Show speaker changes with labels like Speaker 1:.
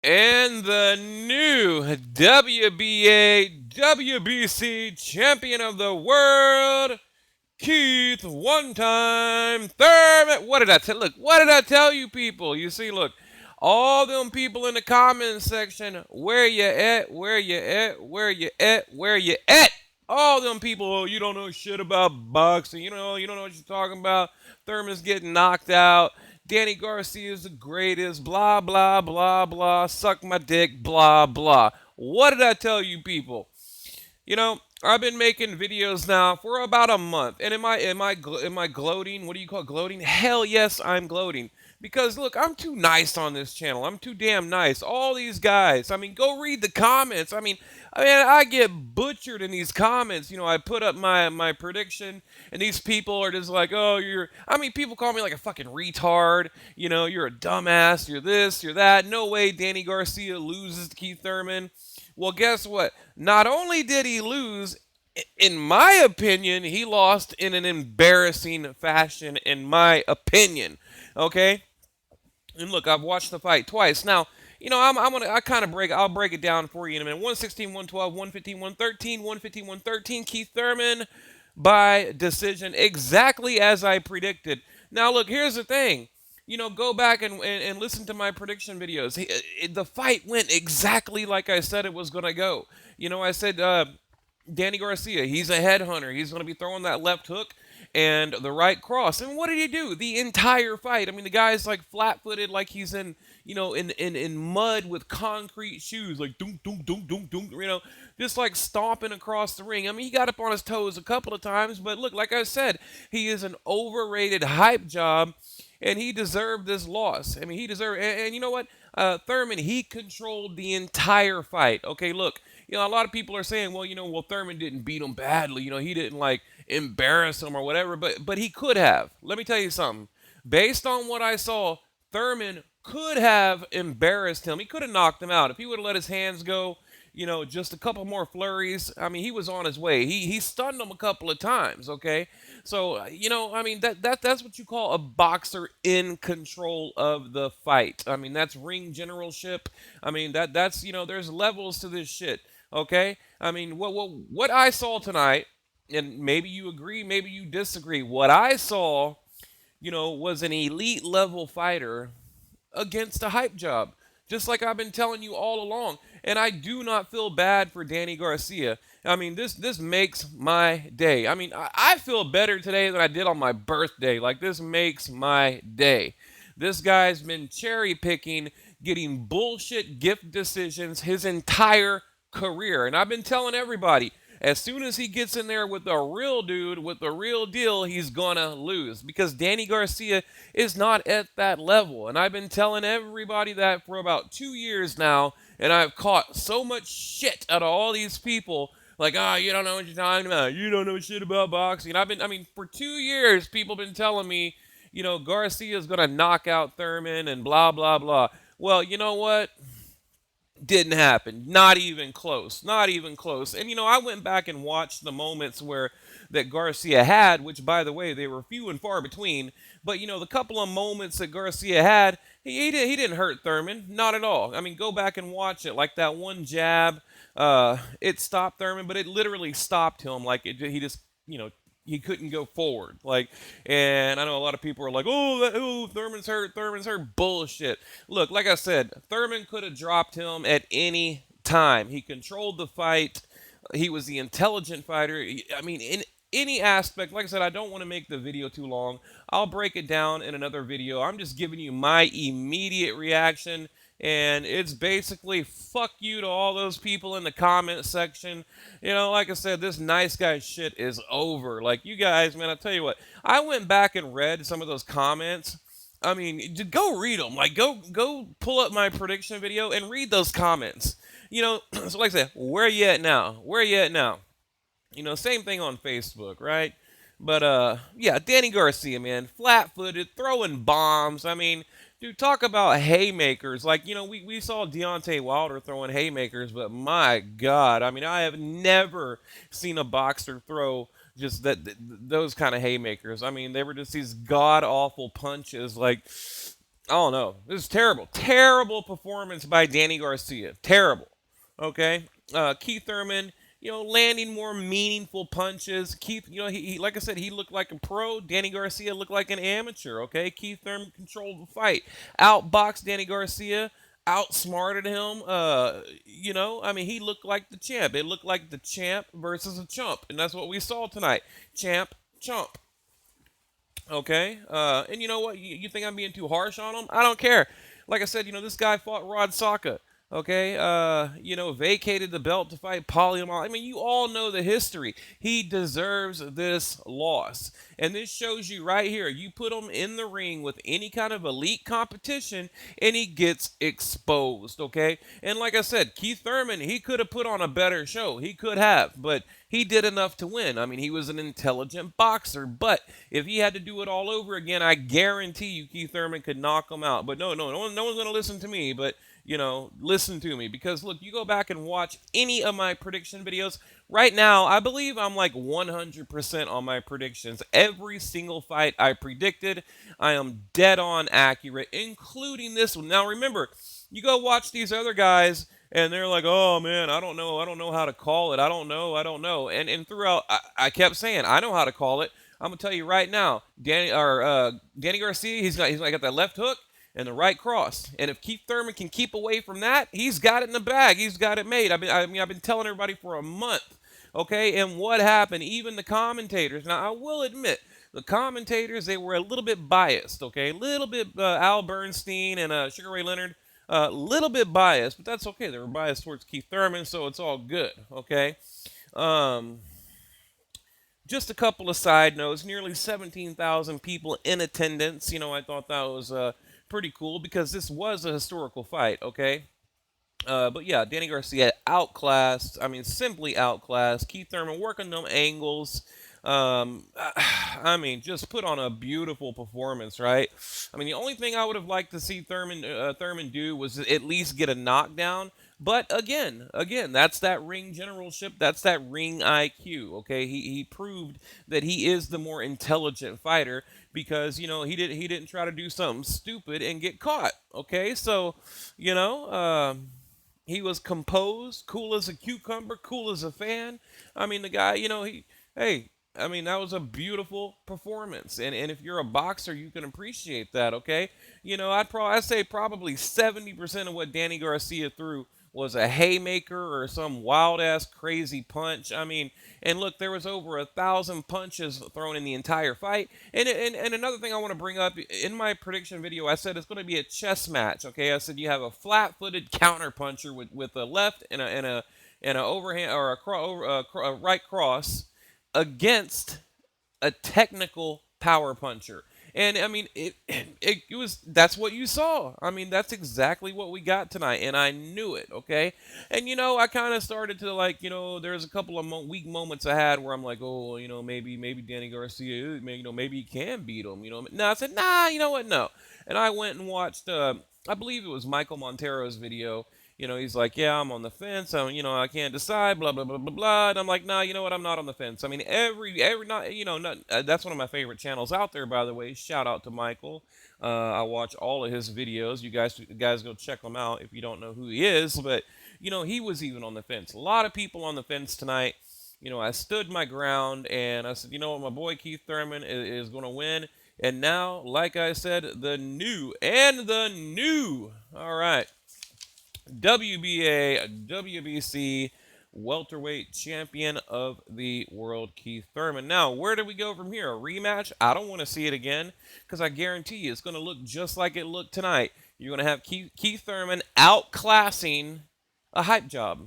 Speaker 1: And the new WBA WBC champion of the world, Keith One Time Thurman. What did I tell? Look, what did I tell you, people? You see, look, all them people in the comments section. Where you at? Where you at? Where you at? Where you at? All them people. Oh, you don't know shit about boxing. You don't know what you're talking about. Thurman's getting knocked out. Danny Garcia is the greatest. Blah blah blah blah. Suck my dick. Blah blah. What did I tell you, people? I've been making videos now for about a month, and am I gloating? What do you call gloating? Hell yes, I'm gloating. Because look, I'm too nice on this channel. I'm too damn nice. All these guys. I mean, go read the comments. I get butchered in these comments. I put up my prediction, and these people are just like, "Oh, you're." I mean, people call me like a fucking retard. You're a dumbass. You're this. You're that. No way, Danny Garcia loses to Keith Thurman. Well, guess what? Not only did he lose, in my opinion, he lost in an embarrassing fashion, in my opinion. Okay? And look, I've watched the fight twice. Now, I'll break it down for you in a minute. 116, 112, 115, 113, 115, 113. Keith Thurman by decision, exactly as I predicted. Now, look, here's the thing. Go back and listen to my prediction videos. The fight went exactly like I said it was going to go. I said Danny Garcia, he's a headhunter. He's going to be throwing that left hook and the right cross. And what did he do? The entire fight. I mean, the guy's like flat-footed, like he's in mud with concrete shoes, like doom doom doom doom doom, just like stomping across the ring. I mean, he got up on his toes a couple of times, but look, like I said, he is an overrated hype job, and he deserved this loss. I mean, he deserved, and you know what? Thurman, he controlled the entire fight. Okay, look, a lot of people are saying, well, Thurman didn't beat him badly. He didn't like embarrass him or whatever, but he could have. Let me tell you something. Based on what I saw, Thurman could have embarrassed him. He could have knocked him out if he would have let his hands go. Just a couple more flurries. I mean, he was on his way. He stunned him a couple of times. Okay, so that's what you call a boxer in control of the fight. I mean, that's ring generalship. I mean, that's there's levels to this shit. Okay, I mean, what I saw tonight, and maybe you agree, maybe you disagree. What I saw, was an elite level fighter against a hype job, just like I've been telling you all along. And I do not feel bad for Danny Garcia. I mean, this makes my day. I mean, I feel better today than I did on my birthday. Like, this makes my day. This guy's been cherry picking, getting bullshit gift decisions his entire career. And I've been telling everybody, as soon as he gets in there with a real dude, with the real deal, he's gonna lose, because Danny Garcia is not at that level. And I've been telling everybody that for about 2 years now, and I've caught so much shit out of all these people. Like, you don't know what you're talking about. You don't know shit about boxing. For 2 years, people have been telling me, Garcia's gonna knock out Thurman and blah blah blah. Well, you know what? Didn't happen. Not even close. Not even close. And I went back and watched the moments where that Garcia had, which by the way, they were few and far between. But the couple of moments that Garcia had, he didn't hurt Thurman, not at all. I mean, go back and watch it. Like that one jab, it stopped Thurman, but it literally stopped him. Like he just he couldn't go forward. Like, and I know a lot of people are like, Thurman's hurt, Thurman's hurt. Bullshit. Look, like I said, Thurman could have dropped him at any time. He controlled the fight. He was the intelligent fighter. I mean, in any aspect, like I said, I don't want to make the video too long. I'll break it down in another video. I'm just giving you my immediate reaction. And it's basically fuck you to all those people in the comment section. Like I said, this nice guy shit is over. Like, you guys, man, I'll tell you what. I went back and read some of those comments. I mean, go read them. Like, go pull up my prediction video and read those comments. So like I said, where you at now? Where you at now? Same thing on Facebook, right? But yeah, Danny Garcia, man, flat-footed, throwing bombs. I mean, dude, talk about haymakers. Like, we saw Deontay Wilder throwing haymakers, but my God, I mean, I have never seen a boxer throw just those kind of haymakers. I mean, they were just these god awful punches. Like, Oh no, this is terrible. Terrible performance by Danny Garcia. Terrible. Okay. Keith Thurman, landing more meaningful punches. Keith, he like I said, he looked like a pro. Danny Garcia looked like an amateur. Okay. Keith Thurman controlled the fight, outboxed Danny Garcia, outsmarted him. I mean, he looked like the champ. It looked like the champ versus a chump, and that's what we saw tonight. Champ, chump. Okay. And you know what? You think I'm being too harsh on him? I don't care. Like I said, this guy fought Rod Saka. Okay. Vacated the belt to fight Polyamon. I mean, you all know the history. He deserves this loss. And this shows you right here. You put him in the ring with any kind of elite competition, and he gets exposed. Okay. And like I said, Keith Thurman, he could have put on a better show. He could have, but he did enough to win. I mean, he was an intelligent boxer, but if he had to do it all over again, I guarantee you Keith Thurman could knock him out. But no one's going to listen to me, but listen to me, because look, you go back and watch any of my prediction videos. Right now, I believe I'm like 100% on my predictions. Every single fight I predicted, I am dead on accurate, including this one. Now remember, you go watch these other guys and they're like, "Oh man, I don't know how to call it. I don't know." And throughout, I kept saying, "I know how to call it." I'm gonna tell you right now, Danny Garcia, he's got that left hook and the right cross. And if Keith Thurman can keep away from that, he's got it in the bag. He's got it made. I've been telling everybody for a month. Okay, and what happened? Even the commentators. Now I will admit, the commentators, they were a little bit biased. Okay, a little bit Al Bernstein and Sugar Ray Leonard. A little bit biased, but that's okay. They were biased towards Keith Thurman, so it's all good. Okay. Um, just a couple of side notes. Nearly 17,000 people in attendance. I thought that was pretty cool because this was a historical fight. Okay. But yeah, Danny Garcia outclassed. I mean, simply outclassed. Keith Thurman working them angles. I mean, just put on a beautiful performance, right? I mean, the only thing I would have liked to see Thurman do was at least get a knockdown. But again, that's that ring generalship. That's that ring IQ. Okay, he proved that he is the more intelligent fighter because he didn't try to do something stupid and get caught. Okay, so you know. He was composed, cool as a cucumber, cool as a fan. I mean, the guy, hey, I mean, that was a beautiful performance. And if you're a boxer, you can appreciate that, okay? I'd say probably 70% of what Danny Garcia threw was a haymaker or some wild ass crazy punch. I mean, and look, there was over 1,000 punches thrown in the entire fight. And another thing I want to bring up in my prediction video, I said it's going to be a chess match. Okay, I said you have a flat-footed counter puncher with a left and a overhand or a right cross against a technical power puncher. And I mean, it was that's what you saw. I mean, that's exactly what we got tonight, and I knew it. Okay, and I kind of started to like, there's a couple of weak moments I had where I'm like, oh, maybe Danny Garcia, maybe he can beat him. No, I said, nah, you know what, no, and I went and watched. I believe it was Michael Montero's video. He's like, yeah, I'm on the fence. I can't decide, blah, blah, blah, blah, blah. And I'm like, nah, you know what? I'm not on the fence. I mean, not, not, that's one of my favorite channels out there, by the way. Shout out to Michael. I watch all of his videos. You guys go check him out if you don't know who he is. But, he was even on the fence. A lot of people on the fence tonight. I stood my ground and I said, you know what? My boy Keith Thurman is going to win. And now, like I said, the new. All right. WBA, WBC welterweight champion of the world, Keith Thurman. Now, where do we go from here? A rematch? I don't want to see it again because I guarantee you it's going to look just like it looked tonight. You're going to have Keith Thurman outclassing a hype job.